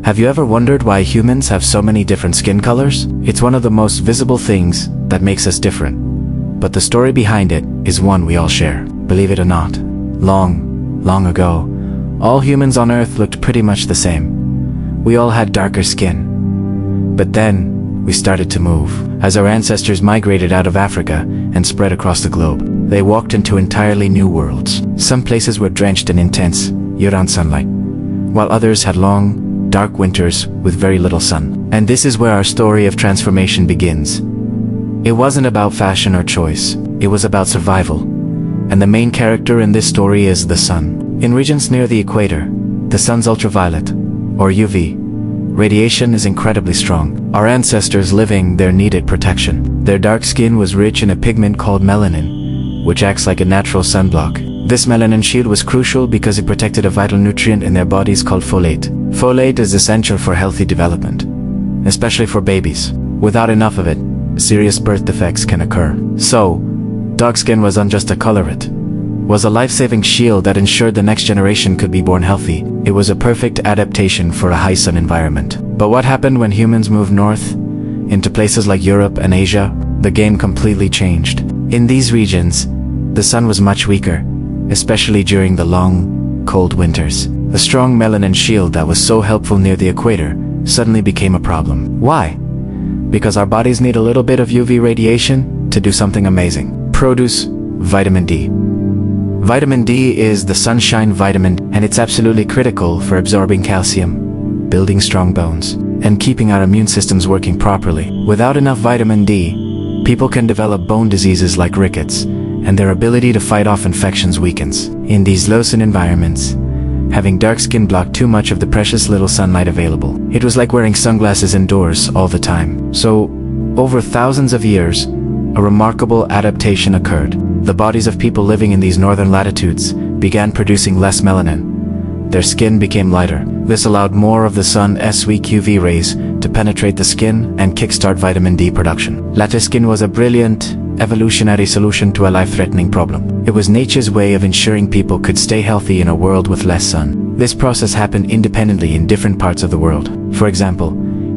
Have you ever wondered why humans have so many different skin colors? It's one of the most visible things that makes us different. But the story behind it is one we all share. Believe it or not, long ago, all humans on Earth looked pretty much the same. We all had darker skin. But then, we started to move. As our ancestors migrated out of Africa and spread across the globe, they walked into entirely new worlds. Some places were drenched in intense, year-round sunlight, while others had long, dark winters with very little sun. And this is where our story of transformation begins. It wasn't about fashion or choice, it was about survival. And the main character in this story is the sun. In regions near the equator, the sun's ultraviolet, or UV, radiation is incredibly strong. Our ancestors living there needed protection. Their dark skin was rich in a pigment called melanin, which acts like a natural sunblock. This melanin shield was crucial because it protected a vital nutrient in their bodies called folate. Folate is essential for healthy development, especially for babies. Without enough of it, serious birth defects can occur. So, dark skin wasn't just a color, it was a life-saving shield that ensured the next generation could be born healthy. It was a perfect adaptation for a high sun environment. But what happened when humans moved north, into places like Europe and Asia? The game completely changed. In these regions, the sun was much weaker, especially during the long, cold winters. The strong melanin shield that was so helpful near the equator suddenly became a problem. Why? Because our bodies need a little bit of UV radiation to do something amazing. Produce vitamin D. Vitamin D is the sunshine vitamin, and it's absolutely critical for absorbing calcium, building strong bones, and keeping our immune systems working properly. Without enough vitamin D, people can develop bone diseases like rickets, and their ability to fight off infections weakens. In these low-sun environments, having dark skin blocked too much of the precious little sunlight available. It was like wearing sunglasses indoors all the time. So, over thousands of years, a remarkable adaptation occurred. The bodies of people living in these northern latitudes began producing less melanin. Their skin became lighter. This allowed more of the sun's weak UV rays to penetrate the skin and kickstart vitamin D production. Lighter skin was a brilliant, evolutionary solution to a life-threatening problem. It was nature's way of ensuring people could stay healthy in a world with less sun. This process happened independently in different parts of the world. For example,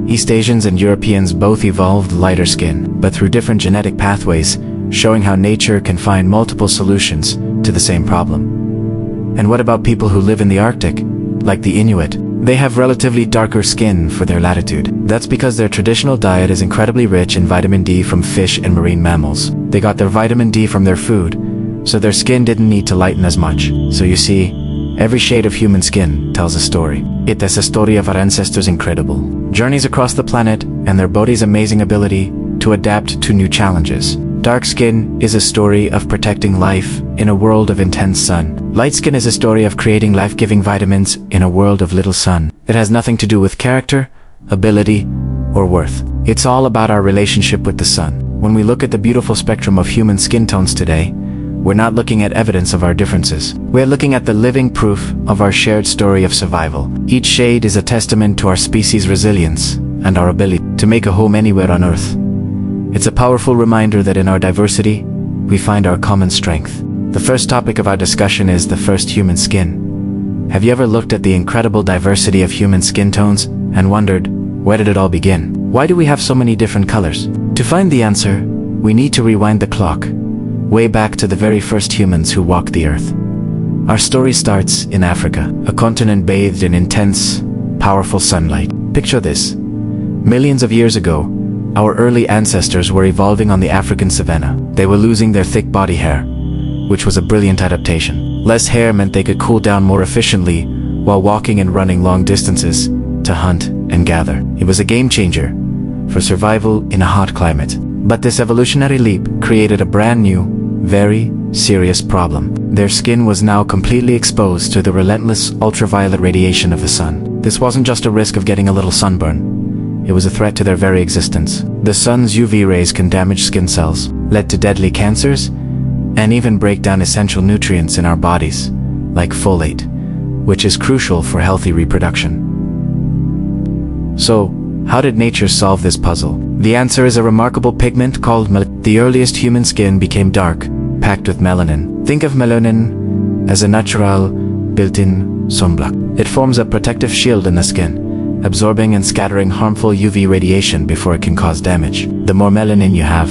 East Asians and Europeans both evolved lighter skin, but through different genetic pathways, showing how nature can find multiple solutions to the same problem. And what about people who live in the Arctic, like the Inuit? They have relatively darker skin for their latitude. That's because their traditional diet is incredibly rich in vitamin D from fish and marine mammals. They got their vitamin D from their food, so their skin didn't need to lighten as much. So you see, every shade of human skin tells a story. It is a story of our ancestors' incredible journeys across the planet and their body's amazing ability to adapt to new challenges. Dark skin is a story of protecting life in a world of intense sun. Light skin is a story of creating life-giving vitamins in a world of little sun. It has nothing to do with character, ability, or worth. It's all about our relationship with the sun. When we look at the beautiful spectrum of human skin tones today, we're not looking at evidence of our differences. We're looking at the living proof of our shared story of survival. Each shade is a testament to our species' resilience and our ability to make a home anywhere on Earth. It's a powerful reminder that in our diversity, we find our common strength. The first topic of our discussion is the first human skin. Have you ever looked at the incredible diversity of human skin tones and wondered, where did it all begin? Why do we have so many different colors? To find the answer, we need to rewind the clock, way back to the very first humans who walked the earth. Our story starts in Africa, a continent bathed in intense, powerful sunlight. Picture this. Millions of years ago, our early ancestors were evolving on the African savanna. They were losing their thick body hair, which was a brilliant adaptation. Less hair meant they could cool down more efficiently while walking and running long distances to hunt and gather. It was a game changer for survival in a hot climate. But this evolutionary leap created a brand new, very serious problem. Their skin was now completely exposed to the relentless ultraviolet radiation of the sun. This wasn't just a risk of getting a little sunburn. It was a threat to their very existence. The sun's UV rays can damage skin cells, lead to deadly cancers, and even break down essential nutrients in our bodies, like folate, which is crucial for healthy reproduction. So, how did nature solve this puzzle? The answer is a remarkable pigment called melanin. The earliest human skin became dark, packed with melanin. Think of melanin as a natural, built-in sunblock. It forms a protective shield in the skin, absorbing and scattering harmful UV radiation before it can cause damage. The more melanin you have,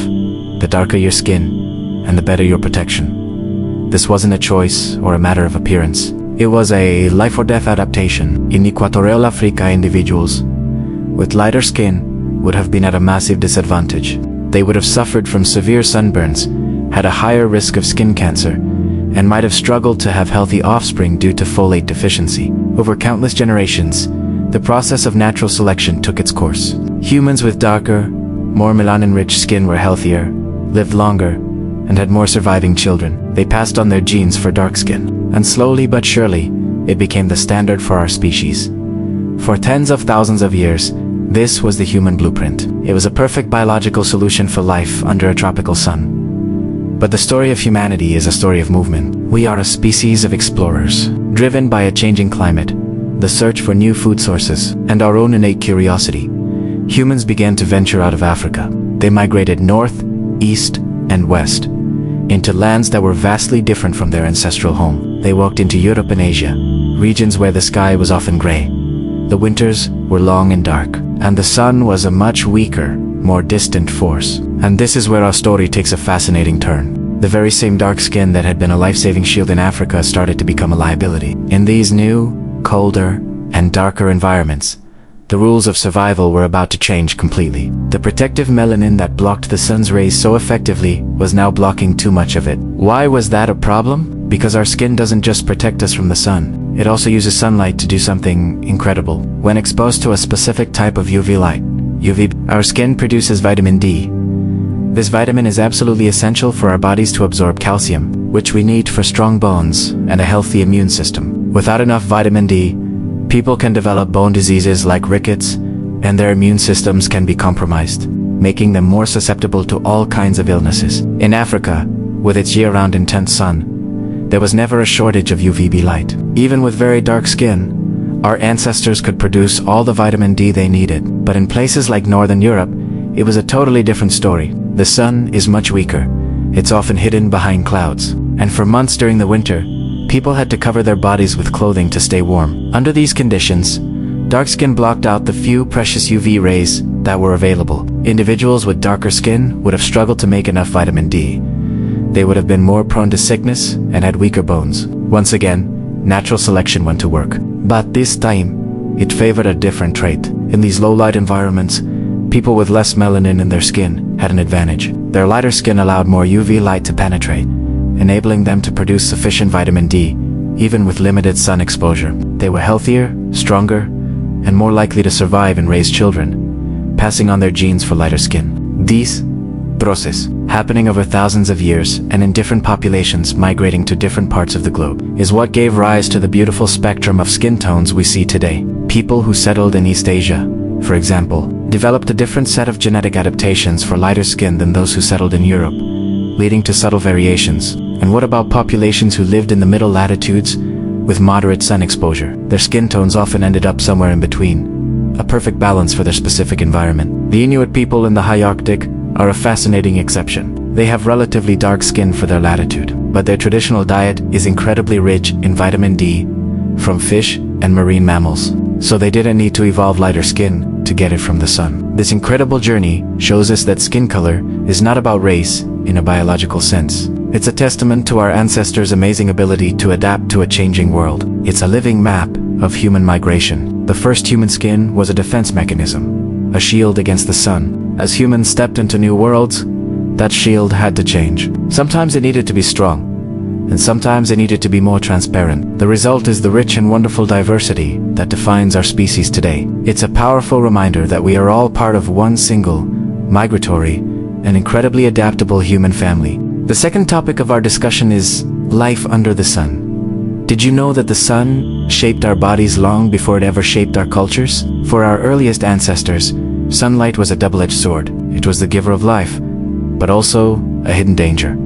the darker your skin, and the better your protection. This wasn't a choice or a matter of appearance. It was a life-or-death adaptation. In Equatorial Africa, individuals with lighter skin would have been at a massive disadvantage. They would have suffered from severe sunburns, had a higher risk of skin cancer, and might have struggled to have healthy offspring due to folate deficiency. Over countless generations, the process of natural selection took its course. Humans with darker, more melanin-rich skin were healthier, lived longer, and had more surviving children. They passed on their genes for dark skin, and slowly but surely, it became the standard for our species. For tens of thousands of years, this was the human blueprint. It was a perfect biological solution for life under a tropical sun. But the story of humanity is a story of movement. We are a species of explorers, driven by a changing climate, the search for new food sources, and our own innate curiosity. Humans began to venture out of Africa. They migrated north, east, and west, into lands that were vastly different from their ancestral home. They walked into Europe and Asia, regions where the sky was often gray. The winters were long and dark, and the sun was a much weaker, more distant force. And this is where our story takes a fascinating turn. The very same dark skin that had been a life-saving shield in Africa started to become a liability. In these new, colder, and darker environments, the rules of survival were about to change completely. The protective melanin that blocked the sun's rays so effectively was now blocking too much of it. Why was that a problem? Because our skin doesn't just protect us from the sun. It also uses sunlight to do something incredible. When exposed to a specific type of UV light, our skin produces vitamin D. This vitamin is absolutely essential for our bodies to absorb calcium, which we need for strong bones and a healthy immune system. Without enough vitamin D, people can develop bone diseases like rickets, and their immune systems can be compromised, making them more susceptible to all kinds of illnesses. In Africa, with its year-round intense sun, there was never a shortage of UVB light. Even with very dark skin, our ancestors could produce all the vitamin D they needed. But in places like Northern Europe, it was a totally different story. The sun is much weaker. It's often hidden behind clouds. And for months during the winter, people had to cover their bodies with clothing to stay warm. Under these conditions, dark skin blocked out the few precious UV rays that were available. Individuals with darker skin would have struggled to make enough vitamin D. They would have been more prone to sickness and had weaker bones. Once again, natural selection went to work. But this time, it favored a different trait. In these low-light environments, people with less melanin in their skin had an advantage. Their lighter skin allowed more UV light to penetrate, enabling them to produce sufficient vitamin D, even with limited sun exposure. They were healthier, stronger, and more likely to survive and raise children, passing on their genes for lighter skin. This process, happening over thousands of years and in different populations migrating to different parts of the globe, is what gave rise to the beautiful spectrum of skin tones we see today. People who settled in East Asia, for example, developed a different set of genetic adaptations for lighter skin than those who settled in Europe, leading to subtle variations. And what about populations who lived in the middle latitudes with moderate sun exposure? Their skin tones often ended up somewhere in between, a perfect balance for their specific environment. The Inuit people in the high Arctic are a fascinating exception. They have relatively dark skin for their latitude, but their traditional diet is incredibly rich in vitamin D from fish and marine mammals, so they didn't need to evolve lighter skin to get it from the sun. This incredible journey shows us that skin color is not about race in a biological sense. It's a testament to our ancestors' amazing ability to adapt to a changing world. It's a living map of human migration. The first human skin was a defense mechanism, a shield against the sun. As humans stepped into new worlds, that shield had to change. Sometimes it needed to be strong, and sometimes it needed to be more transparent. The result is the rich and wonderful diversity that defines our species today. It's a powerful reminder that we are all part of one single, migratory, and incredibly adaptable human family. The second topic of our discussion is life under the sun. Did you know that the sun shaped our bodies long before it ever shaped our cultures? For our earliest ancestors, sunlight was a double-edged sword. It was the giver of life, but also a hidden danger.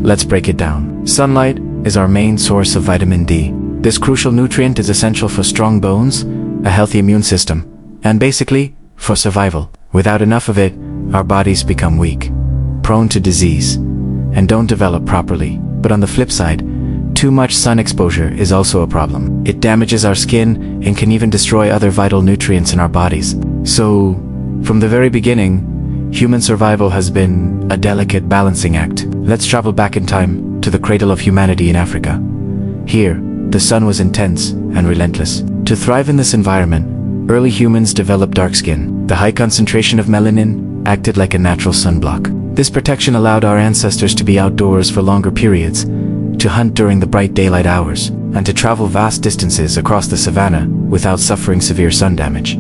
Let's break it down. Sunlight is our main source of vitamin D. This crucial nutrient is essential for strong bones, a healthy immune system, and basically, for survival. Without enough of it, our bodies become weak, prone to disease, and don't develop properly. But on the flip side, too much sun exposure is also a problem. It damages our skin and can even destroy other vital nutrients in our bodies. So, from the very beginning, human survival has been a delicate balancing act. Let's travel back in time to the cradle of humanity in Africa. Here, the sun was intense and relentless. To thrive in this environment, early humans developed dark skin. The high concentration of melanin acted like a natural sunblock. This protection allowed our ancestors to be outdoors for longer periods, to hunt during the bright daylight hours, and to travel vast distances across the savanna without suffering severe sun damage.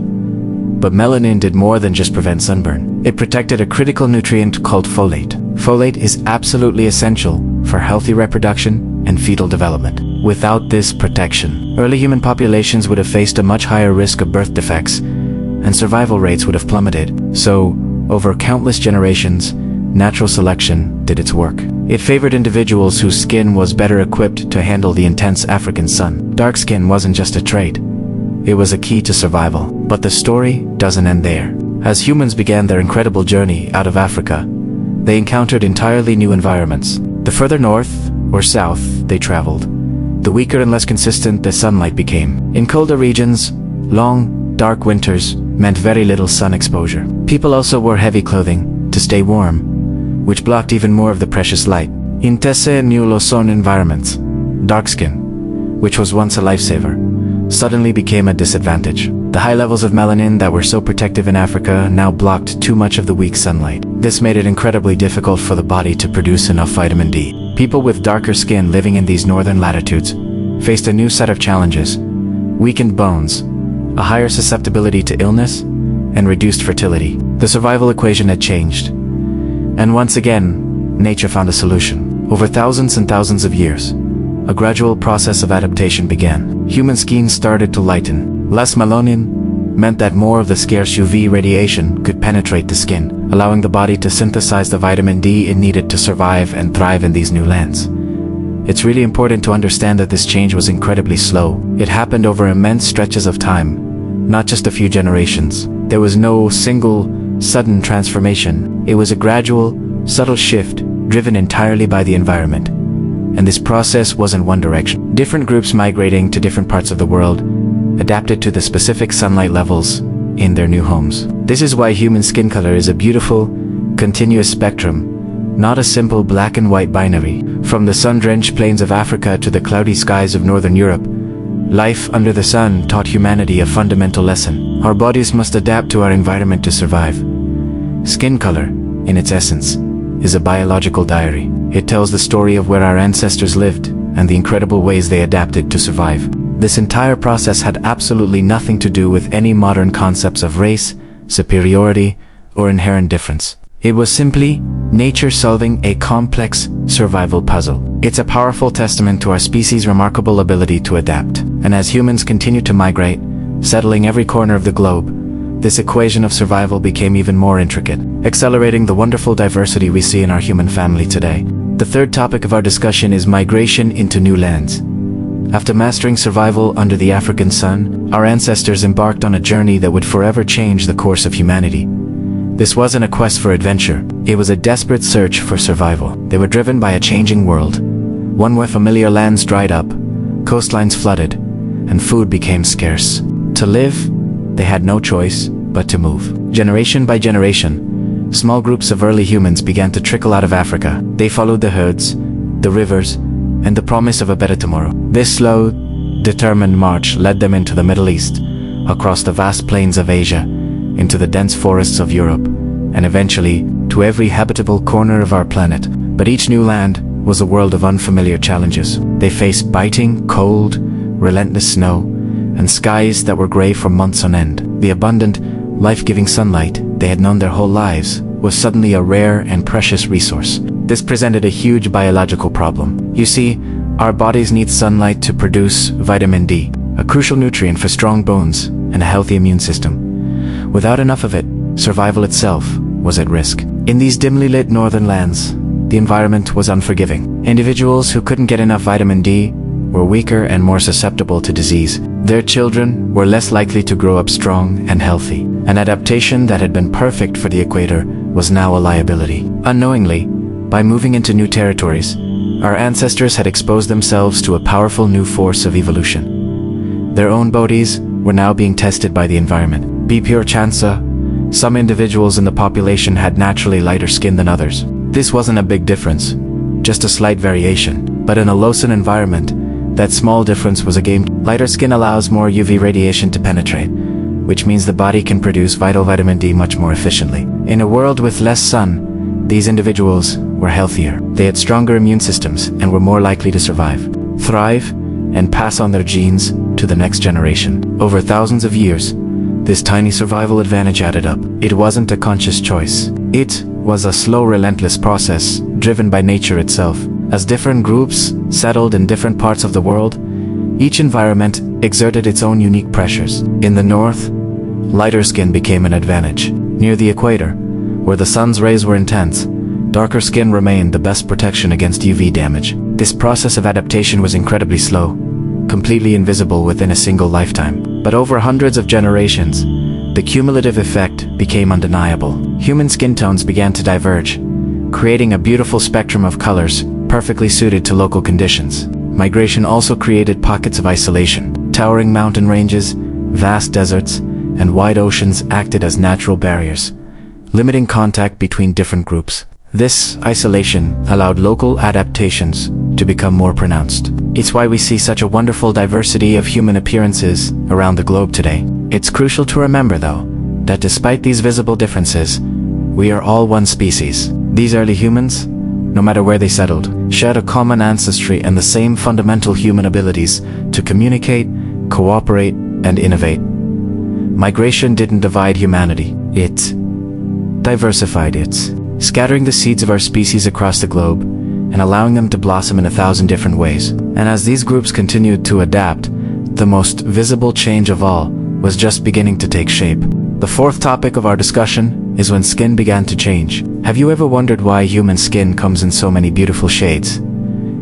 But melanin did more than just prevent sunburn. It protected a critical nutrient called folate. Folate is absolutely essential for healthy reproduction and fetal development. Without this protection, early human populations would have faced a much higher risk of birth defects, and survival rates would have plummeted. So, over countless generations, natural selection did its work. It favored individuals whose skin was better equipped to handle the intense African sun. Dark skin wasn't just a trait. It was a key to survival. But the story doesn't end there. As humans began their incredible journey out of Africa, they encountered entirely new environments. The further north or south they traveled, the weaker and less consistent the sunlight became. In colder regions, long, dark winters meant very little sun exposure. People also wore heavy clothing to stay warm, which blocked even more of the precious light. In Tesse New Luzon environments, dark skin, which was once a lifesaver, suddenly became a disadvantage. The high levels of melanin that were so protective in Africa now blocked too much of the weak sunlight. This made it incredibly difficult for the body to produce enough vitamin D. People with darker skin living in these northern latitudes faced a new set of challenges: weakened bones, a higher susceptibility to illness, and reduced fertility. The survival equation had changed. And once again, nature found a solution. Over thousands and thousands of years, a gradual process of adaptation began. Human skin started to lighten. Less melanin meant that more of the scarce UV radiation could penetrate the skin, allowing the body to synthesize the vitamin D it needed to survive and thrive in these new lands. It's really important to understand that this change was incredibly slow. It happened over immense stretches of time, not just a few generations. There was no single, sudden transformation. It was a gradual, subtle shift driven entirely by the environment. And this process wasn't one direction. Different groups migrating to different parts of the world adapted to the specific sunlight levels in their new homes. This is why human skin color is a beautiful, continuous spectrum, not a simple black and white binary. From the sun-drenched plains of Africa to the cloudy skies of northern Europe, life under the sun taught humanity a fundamental lesson. Our bodies must adapt to our environment to survive. Skin color, in its essence, is a biological diary. It tells the story of where our ancestors lived and the incredible ways they adapted to survive. This entire process had absolutely nothing to do with any modern concepts of race, superiority, or inherent difference. It was simply nature solving a complex survival puzzle. It's a powerful testament to our species' remarkable ability to adapt. And as humans continue to migrate, settling every corner of the globe, this equation of survival became even more intricate, accelerating the wonderful diversity we see in our human family today. The third topic of our discussion is migration into new lands. After mastering survival under the African sun, our ancestors embarked on a journey that would forever change the course of humanity. This wasn't a quest for adventure, it was a desperate search for survival. They were driven by a changing world, one where familiar lands dried up, coastlines flooded, and food became scarce. To live, they had no choice but to move. Generation by generation, small groups of early humans began to trickle out of Africa. They followed the herds, the rivers, and the promise of a better tomorrow. This slow, determined march led them into the Middle East, across the vast plains of Asia, into the dense forests of Europe, and eventually to every habitable corner of our planet. But each new land was a world of unfamiliar challenges. They faced biting, cold, relentless snow, and skies that were gray for months on end. The abundant, life-giving sunlight they had known their whole lives was suddenly a rare and precious resource. This presented a huge biological problem. You see, our bodies need sunlight to produce vitamin D, a crucial nutrient for strong bones and a healthy immune system. Without enough of it, survival itself was at risk. In these dimly lit northern lands, the environment was unforgiving. Individuals who couldn't get enough vitamin D were weaker and more susceptible to disease. Their children were less likely to grow up strong and healthy. An adaptation that had been perfect for the equator was now a liability. Unknowingly, by moving into new territories, our ancestors had exposed themselves to a powerful new force of evolution. Their own bodies were now being tested by the environment. Be pure chansa, some individuals in the population had naturally lighter skin than others. This wasn't a big difference, just a slight variation. But in a low-sun environment, that small difference was a game. Lighter skin allows more UV radiation to penetrate, which means the body can produce vital vitamin D much more efficiently. In a world with less sun, these individuals were healthier. They had stronger immune systems and were more likely to survive, thrive, and pass on their genes to the next generation. Over thousands of years, this tiny survival advantage added up. It wasn't a conscious choice. It was a slow, relentless process driven by nature itself. As different groups settled in different parts of the world, each environment exerted its own unique pressures. In the north, lighter skin became an advantage. Near the equator, where the sun's rays were intense, darker skin remained the best protection against UV damage. This process of adaptation was incredibly slow, completely invisible within a single lifetime. But over hundreds of generations, the cumulative effect became undeniable. Human skin tones began to diverge, creating a beautiful spectrum of colors perfectly suited to local conditions. Migration also created pockets of isolation. Towering mountain ranges, vast deserts, and wide oceans acted as natural barriers, limiting contact between different groups. This isolation allowed local adaptations to become more pronounced. It's why we see such a wonderful diversity of human appearances around the globe today. It's crucial to remember, though, that despite these visible differences, we are all one species. These early humans, no matter where they settled, shared a common ancestry and the same fundamental human abilities to communicate, cooperate, and innovate. Migration didn't divide humanity, it diversified it, scattering the seeds of our species across the globe and allowing them to blossom in 1,000 different ways. And as these groups continued to adapt, the most visible change of all was just beginning to take shape. The fourth topic of our discussion is when skin began to change. Have you ever wondered why human skin comes in so many beautiful shades?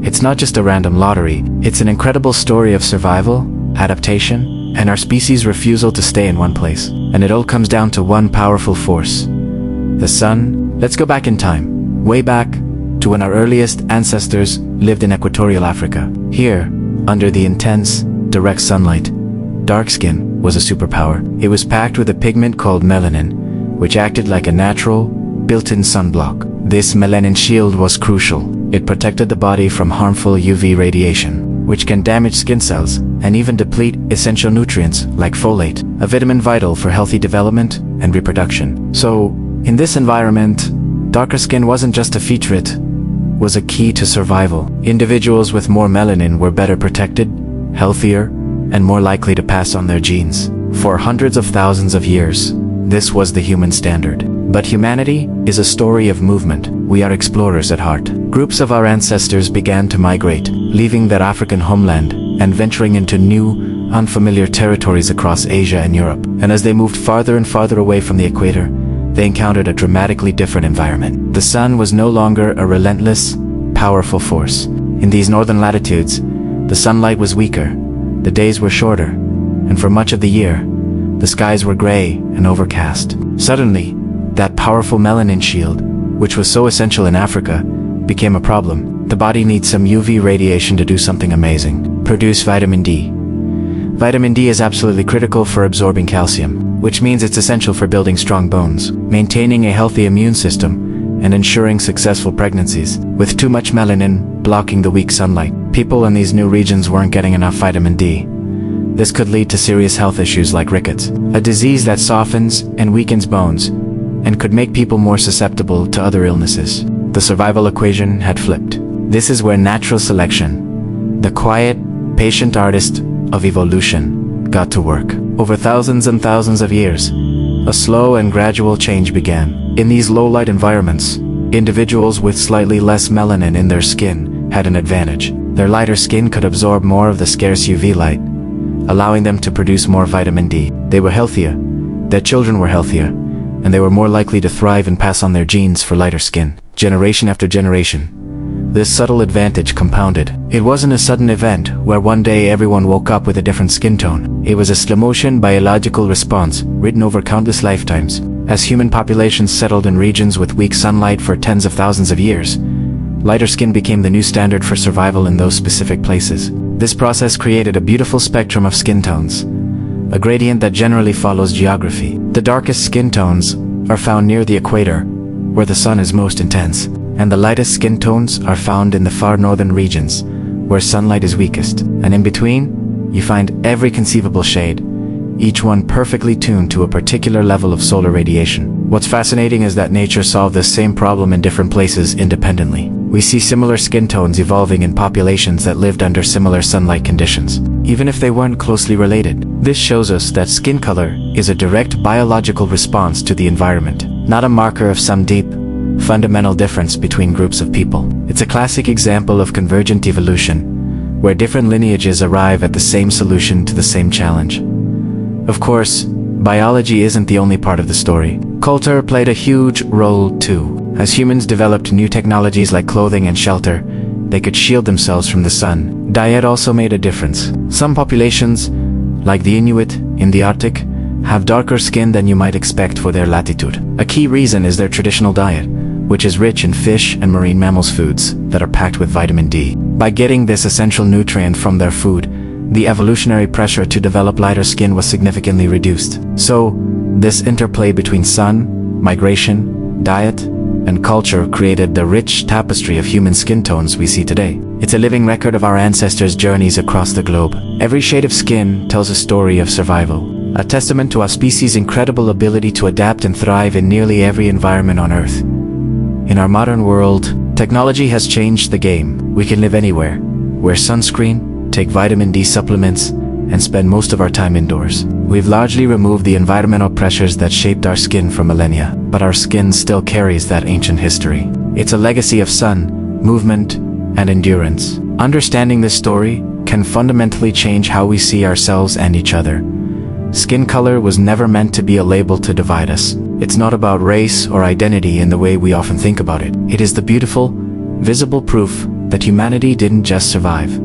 It's not just a random lottery, it's an incredible story of survival, adaptation, and our species' refusal to stay in one place. And it all comes down to one powerful force: the sun. Let's go back in time, way back to when our earliest ancestors lived in equatorial Africa. Here, under the intense, direct sunlight, dark skin was a superpower. It was packed with a pigment called melanin, which acted like a natural, built-in sunblock. This melanin shield was crucial. It protected the body from harmful UV radiation, which can damage skin cells and even deplete essential nutrients like folate, a vitamin vital for healthy development and reproduction. So, in this environment, darker skin wasn't just a feature, it was a key to survival. Individuals with more melanin were better protected, healthier, and more likely to pass on their genes. For hundreds of thousands of years, this was the human standard. But humanity is a story of movement. We are explorers at heart. Groups of our ancestors began to migrate, leaving their African homeland and venturing into new, unfamiliar territories across Asia and Europe. And as they moved farther and farther away from the equator, they encountered a dramatically different environment. The sun was no longer a relentless, powerful force. In these northern latitudes, the sunlight was weaker, the days were shorter, and for much of the year, the skies were gray and overcast. Suddenly, that powerful melanin shield, which was so essential in Africa, became a problem. The body needs some UV radiation to do something amazing: produce vitamin D. Vitamin D is absolutely critical for absorbing calcium, which means it's essential for building strong bones, maintaining a healthy immune system, and ensuring successful pregnancies. With too much melanin blocking the weak sunlight, people in these new regions weren't getting enough vitamin D. This could lead to serious health issues like rickets, a disease that softens and weakens bones and could make people more susceptible to other illnesses. The survival equation had flipped. This is where natural selection, the quiet, patient artist of evolution, got to work. Over thousands and thousands of years, a slow and gradual change began. In these low-light environments, individuals with slightly less melanin in their skin had an advantage. Their lighter skin could absorb more of the scarce UV light, allowing them to produce more vitamin D. They were healthier, their children were healthier, and they were more likely to thrive and pass on their genes for lighter skin. Generation after generation, this subtle advantage compounded. It wasn't a sudden event where one day everyone woke up with a different skin tone. It was a slow-motion biological response written over countless lifetimes. As human populations settled in regions with weak sunlight for tens of thousands of years, lighter skin became the new standard for survival in those specific places. This process created a beautiful spectrum of skin tones, a gradient that generally follows geography. The darkest skin tones are found near the equator, where the sun is most intense, and the lightest skin tones are found in the far northern regions, where sunlight is weakest. And in between, you find every conceivable shade, each one perfectly tuned to a particular level of solar radiation. What's fascinating is that nature solved this same problem in different places independently. We see similar skin tones evolving in populations that lived under similar sunlight conditions, even if they weren't closely related. This shows us that skin color is a direct biological response to the environment, not a marker of some deep, fundamental difference between groups of people. It's a classic example of convergent evolution, where different lineages arrive at the same solution to the same challenge. Of course, biology isn't the only part of the story. Culture played a huge role too. As humans developed new technologies like clothing and shelter, they could shield themselves from the sun. Diet also made a difference. Some populations, like the Inuit in the Arctic, have darker skin than you might expect for their latitude. A key reason is their traditional diet, which is rich in fish and marine mammals foods that are packed with vitamin D. By getting this essential nutrient from their food, the evolutionary pressure to develop lighter skin was significantly reduced. So, this interplay between sun, migration, diet, and culture created the rich tapestry of human skin tones we see today. It's a living record of our ancestors' journeys across the globe. Every shade of skin tells a story of survival, a testament to our species' incredible ability to adapt and thrive in nearly every environment on Earth. In our modern world, technology has changed the game. We can live anywhere, wear sunscreen, take vitamin D supplements, and spend most of our time indoors. We've largely removed the environmental pressures that shaped our skin for millennia, but our skin still carries that ancient history. It's a legacy of sun, movement, and endurance. Understanding this story can fundamentally change how we see ourselves and each other. Skin color was never meant to be a label to divide us. It's not about race or identity in the way we often think about it. It is the beautiful, visible proof that humanity didn't just survive.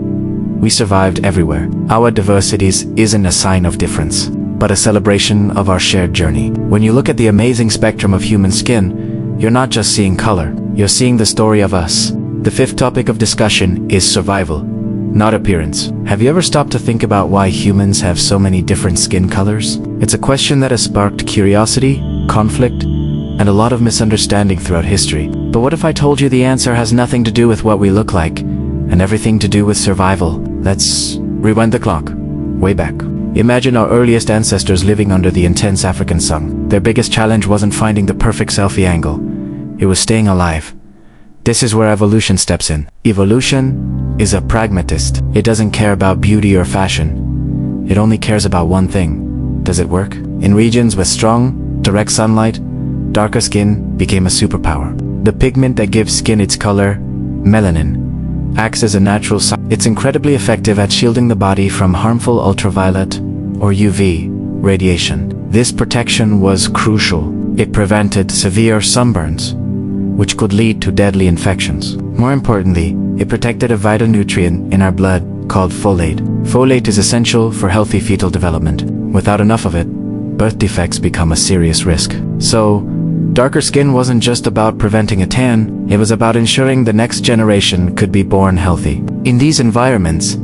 We survived everywhere. Our diversity isn't a sign of difference, but a celebration of our shared journey. When you look at the amazing spectrum of human skin, you're not just seeing color, you're seeing the story of us. The fifth topic of discussion is survival, not appearance. Have you ever stopped to think about why humans have so many different skin colors? It's a question that has sparked curiosity, conflict, and a lot of misunderstanding throughout history. But what if I told you the answer has nothing to do with what we look like, and everything to do with survival? Let's rewind the clock, way back. Imagine our earliest ancestors living under the intense African sun. Their biggest challenge wasn't finding the perfect selfie angle. It was staying alive. This is where evolution steps in. Evolution is a pragmatist. It doesn't care about beauty or fashion. It only cares about one thing. Does it work? In regions with strong, direct sunlight, darker skin became a superpower. The pigment that gives skin its color, melanin, acts as a natural sign. It's incredibly effective at shielding the body from harmful ultraviolet or UV radiation. This protection was crucial. It prevented severe sunburns, which could lead to deadly infections. More importantly, it protected a vital nutrient in our blood called folate. Folate is essential for healthy fetal development. Without enough of it, birth defects become a serious risk. So, darker skin wasn't just about preventing a tan, it was about ensuring the next generation could be born healthy. In these environments,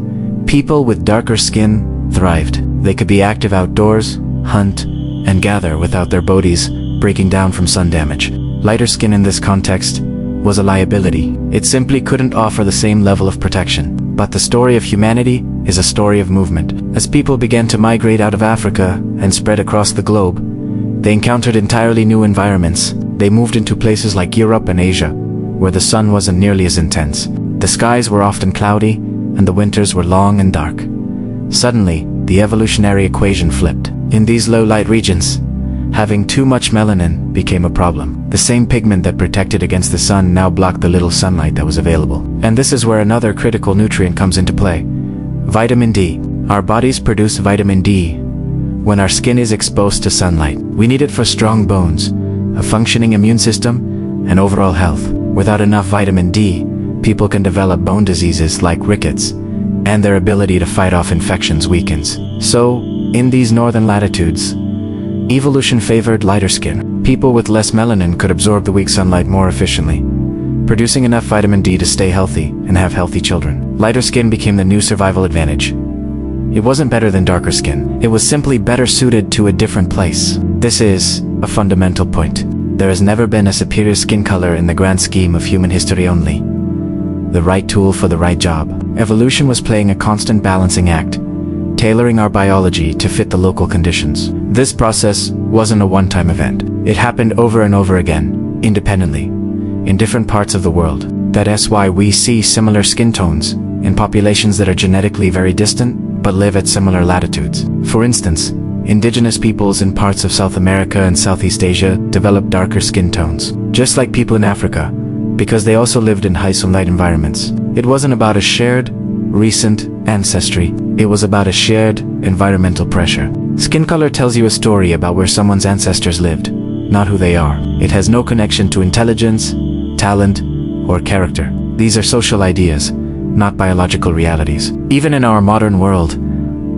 people with darker skin thrived. They could be active outdoors, hunt, and gather without their bodies breaking down from sun damage. Lighter skin in this context was a liability. It simply couldn't offer the same level of protection. But the story of humanity is a story of movement. As people began to migrate out of Africa and spread across the globe, they encountered entirely new environments. They moved into places like Europe and Asia, where the sun wasn't nearly as intense. The skies were often cloudy, and the winters were long and dark. Suddenly, the evolutionary equation flipped. In these low-light regions, having too much melanin became a problem. The same pigment that protected against the sun now blocked the little sunlight that was available. And this is where another critical nutrient comes into play: vitamin D. Our bodies produce vitamin D when our skin is exposed to sunlight. We need it for strong bones, a functioning immune system, and overall health. Without enough vitamin D, people can develop bone diseases like rickets, and their ability to fight off infections weakens. So, in these northern latitudes, evolution favored lighter skin. People with less melanin could absorb the weak sunlight more efficiently, producing enough vitamin D to stay healthy and have healthy children. Lighter skin became the new survival advantage. It wasn't better than darker skin. It was simply better suited to a different place. This is a fundamental point. There has never been a superior skin color in the grand scheme of human history only. The right tool for the right job. Evolution was playing a constant balancing act, tailoring our biology to fit the local conditions. This process wasn't a one-time event. It happened over and over again, independently, in different parts of the world. That's why we see similar skin tones in populations that are genetically very distant, but live at similar latitudes. For instance, indigenous peoples in parts of South America and Southeast Asia developed darker skin tones, just like people in Africa, because they also lived in high sunlight environments. It wasn't about a shared, recent ancestry. It was about a shared environmental pressure. Skin color tells you a story about where someone's ancestors lived, not who they are. It has no connection to intelligence, talent, or character. These are social ideas, not biological realities. Even in our modern world,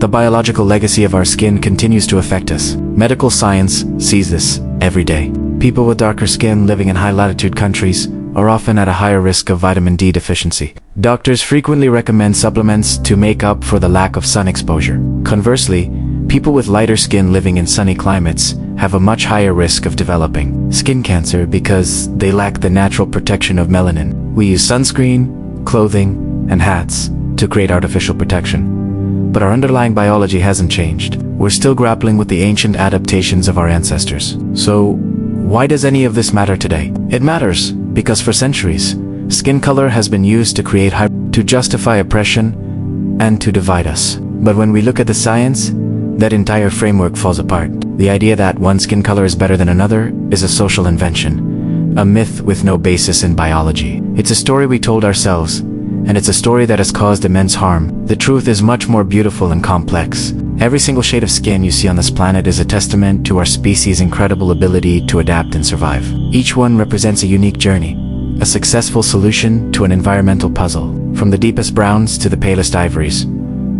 the biological legacy of our skin continues to affect us. Medical science sees this every day. People with darker skin living in high-latitude countries are often at a higher risk of vitamin D deficiency. Doctors frequently recommend supplements to make up for the lack of sun exposure. Conversely, people with lighter skin living in sunny climates have a much higher risk of developing skin cancer because they lack the natural protection of melanin. We use sunscreen, clothing, and hats to create artificial protection. But our underlying biology hasn't changed. We're still grappling with the ancient adaptations of our ancestors. So, why does any of this matter today? It matters because for centuries, skin color has been used to justify oppression and to divide us. But when we look at the science, that entire framework falls apart. The idea that one skin color is better than another is a social invention, a myth with no basis in biology. It's a story we told ourselves, and it's a story that has caused immense harm. The truth is much more beautiful and complex. Every single shade of skin you see on this planet is a testament to our species' incredible ability to adapt and survive. Each one represents a unique journey, a successful solution to an environmental puzzle. From the deepest browns to the palest ivories,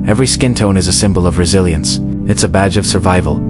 every skin tone is a symbol of resilience. It's a badge of survival,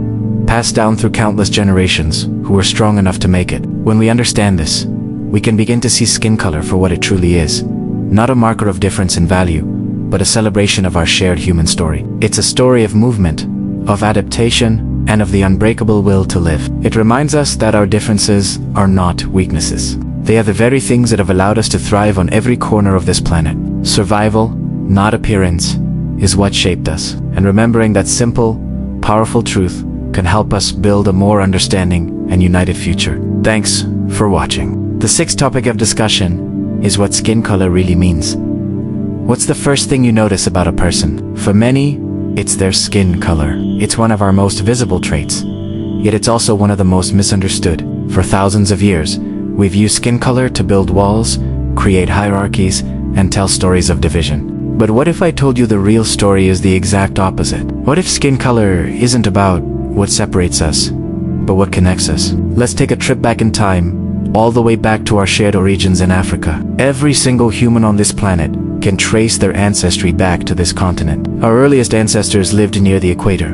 passed down through countless generations who were strong enough to make it. When we understand this, we can begin to see skin color for what it truly is. Not a marker of difference in value, but a celebration of our shared human story. It's a story of movement, of adaptation, and of the unbreakable will to live. It reminds us that our differences are not weaknesses. They are the very things that have allowed us to thrive on every corner of this planet. Survival, not appearance, is what shaped us. And remembering that simple, powerful truth can help us build a more understanding and united future. Thanks for watching. The sixth topic of discussion is what skin color really means. What's the first thing you notice about a person? For many, it's their skin color. It's one of our most visible traits, yet it's also one of the most misunderstood. For thousands of years, we've used skin color to build walls, create hierarchies, and tell stories of division. But what if I told you the real story is the exact opposite? What if skin color isn't about what separates us, but what connects us? Let's take a trip back in time, all the way back to our shared origins in Africa. Every single human on this planet can trace their ancestry back to this continent. Our earliest ancestors lived near the equator,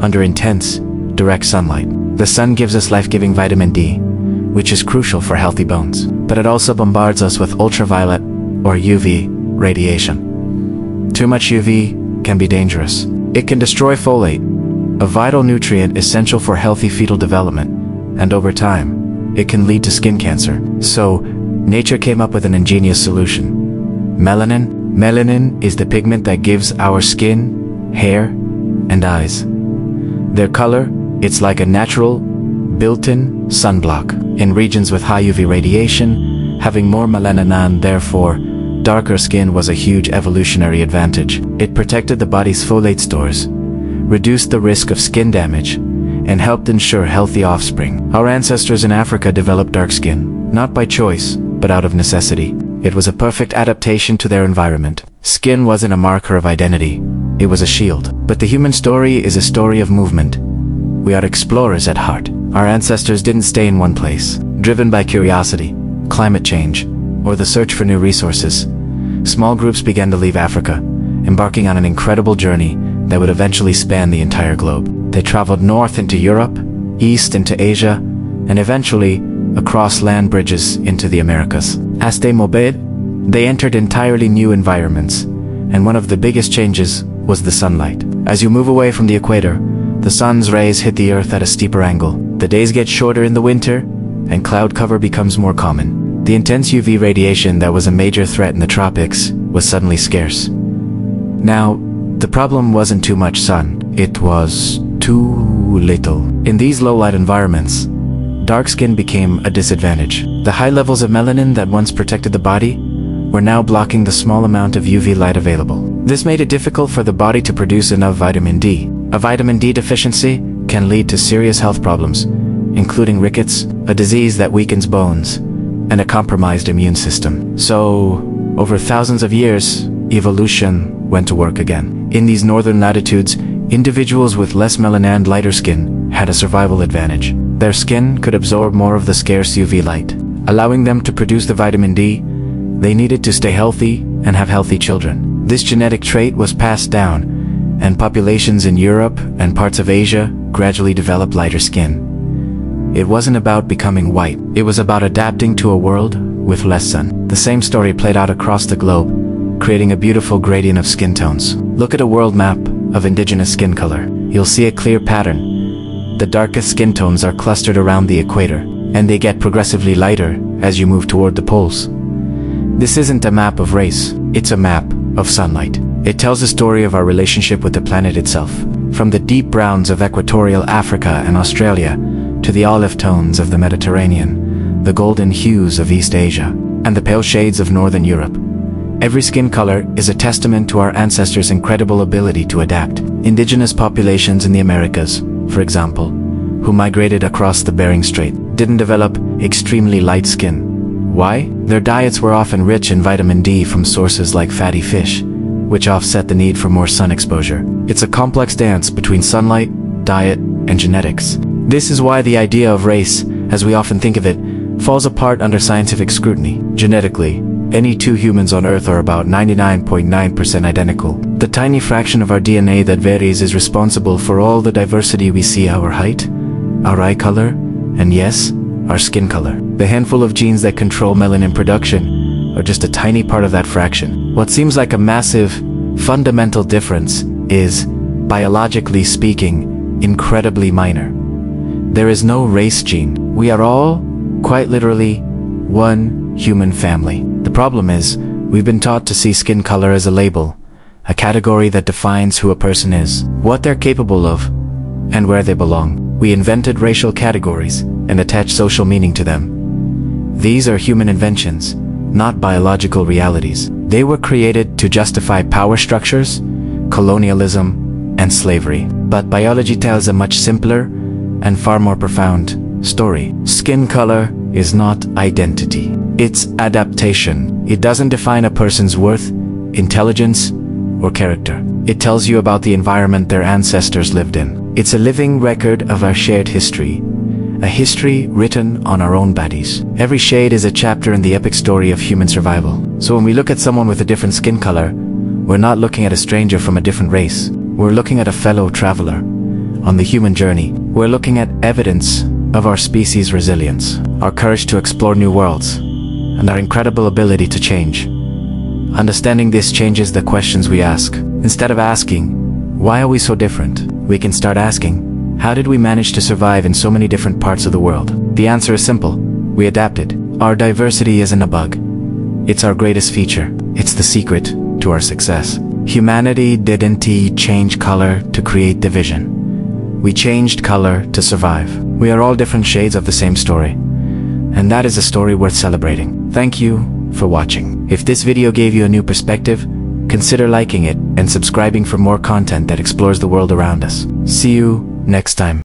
under intense, direct sunlight. The sun gives us life-giving vitamin D, which is crucial for healthy bones. But it also bombards us with ultraviolet, or UV, radiation. Too much UV can be dangerous. It can destroy folate, a vital nutrient essential for healthy fetal development, and over time, it can lead to skin cancer. So, nature came up with an ingenious solution. Melanin. Melanin is the pigment that gives our skin, hair, and eyes their color. It's like a natural, built-in sunblock. In regions with high UV radiation, having more melanin and therefore darker skin was a huge evolutionary advantage. It protected the body's folate stores, reduced the risk of skin damage, and helped ensure healthy offspring. Our ancestors in Africa developed dark skin, not by choice, but out of necessity. It was a perfect adaptation to their environment. Skin wasn't a marker of identity, it was a shield. But the human story is a story of movement. We are explorers at heart. Our ancestors didn't stay in one place. Driven by curiosity, climate change, or the search for new resources, small groups began to leave Africa, embarking on an incredible journey that would eventually span the entire globe. They traveled north into Europe, east into Asia, and eventually across land bridges into the Americas. As they moved, they entered entirely new environments, and one of the biggest changes was the sunlight. As you move away from the equator, the sun's rays hit the earth at a steeper angle. The days get shorter in the winter, and cloud cover becomes more common. The intense UV radiation that was a major threat in the tropics was suddenly scarce. Now, the problem wasn't too much sun, it was too little. In these low-light environments, dark skin became a disadvantage. The high levels of melanin that once protected the body were now blocking the small amount of UV light available. This made it difficult for the body to produce enough vitamin D. A vitamin D deficiency can lead to serious health problems, including rickets, a disease that weakens bones, and a compromised immune system. So, over thousands of years, evolution went to work again. In these northern latitudes, individuals with less melanin and lighter skin had a survival advantage. Their skin could absorb more of the scarce UV light, allowing them to produce the vitamin D they needed to stay healthy and have healthy children. This genetic trait was passed down, and populations in Europe and parts of Asia gradually developed lighter skin. It wasn't about becoming white, it was about adapting to a world with less sun. The same story played out across the globe, creating a beautiful gradient of skin tones. Look at a world map of indigenous skin color. You'll see a clear pattern. The darkest skin tones are clustered around the equator, and they get progressively lighter as you move toward the poles. This isn't a map of race, it's a map of sunlight. It tells the story of our relationship with the planet itself. From the deep browns of equatorial Africa and Australia, to the olive tones of the Mediterranean, the golden hues of East Asia, and the pale shades of Northern Europe. Every skin color is a testament to our ancestors' incredible ability to adapt. Indigenous populations in the Americas, for example, who migrated across the Bering Strait, didn't develop extremely light skin. Why? Their diets were often rich in vitamin D from sources like fatty fish, which offset the need for more sun exposure. It's a complex dance between sunlight, diet, and genetics. This is why the idea of race, as we often think of it, falls apart under scientific scrutiny. Genetically, any two humans on Earth are about 99.9% identical. The tiny fraction of our DNA that varies is responsible for all the diversity we see: our height, our eye color, and yes, our skin color. The handful of genes that control melanin production are just a tiny part of that fraction. What seems like a massive, fundamental difference is, biologically speaking, incredibly minor. There is no race gene. We are all, quite literally, one human family. The problem is, we've been taught to see skin color as a label, a category that defines who a person is, what they're capable of, and where they belong. We invented racial categories and attached social meaning to them. These are human inventions, not biological realities. They were created to justify power structures, colonialism, and slavery. But biology tells a much simpler and far more profound story. Skin color is not identity. It's adaptation. It doesn't define a person's worth, intelligence, or character. It tells you about the environment their ancestors lived in. It's a living record of our shared history, a history written on our own bodies. Every shade is a chapter in the epic story of human survival. So when we look at someone with a different skin color, we're not looking at a stranger from a different race. We're looking at a fellow traveler on the human journey. We're looking at evidence of our species' resilience, our courage to explore new worlds, and our incredible ability to change. Understanding this changes the questions we ask. Instead of asking, why are we so different? We can start asking, how did we manage to survive in so many different parts of the world? The answer is simple. We adapted. Our diversity isn't a bug. It's our greatest feature. It's the secret to our success. Humanity didn't change color to create division. We changed color to survive. We are all different shades of the same story. And that is a story worth celebrating. Thank you for watching. If this video gave you a new perspective, consider liking it and subscribing for more content that explores the world around us. See you next time.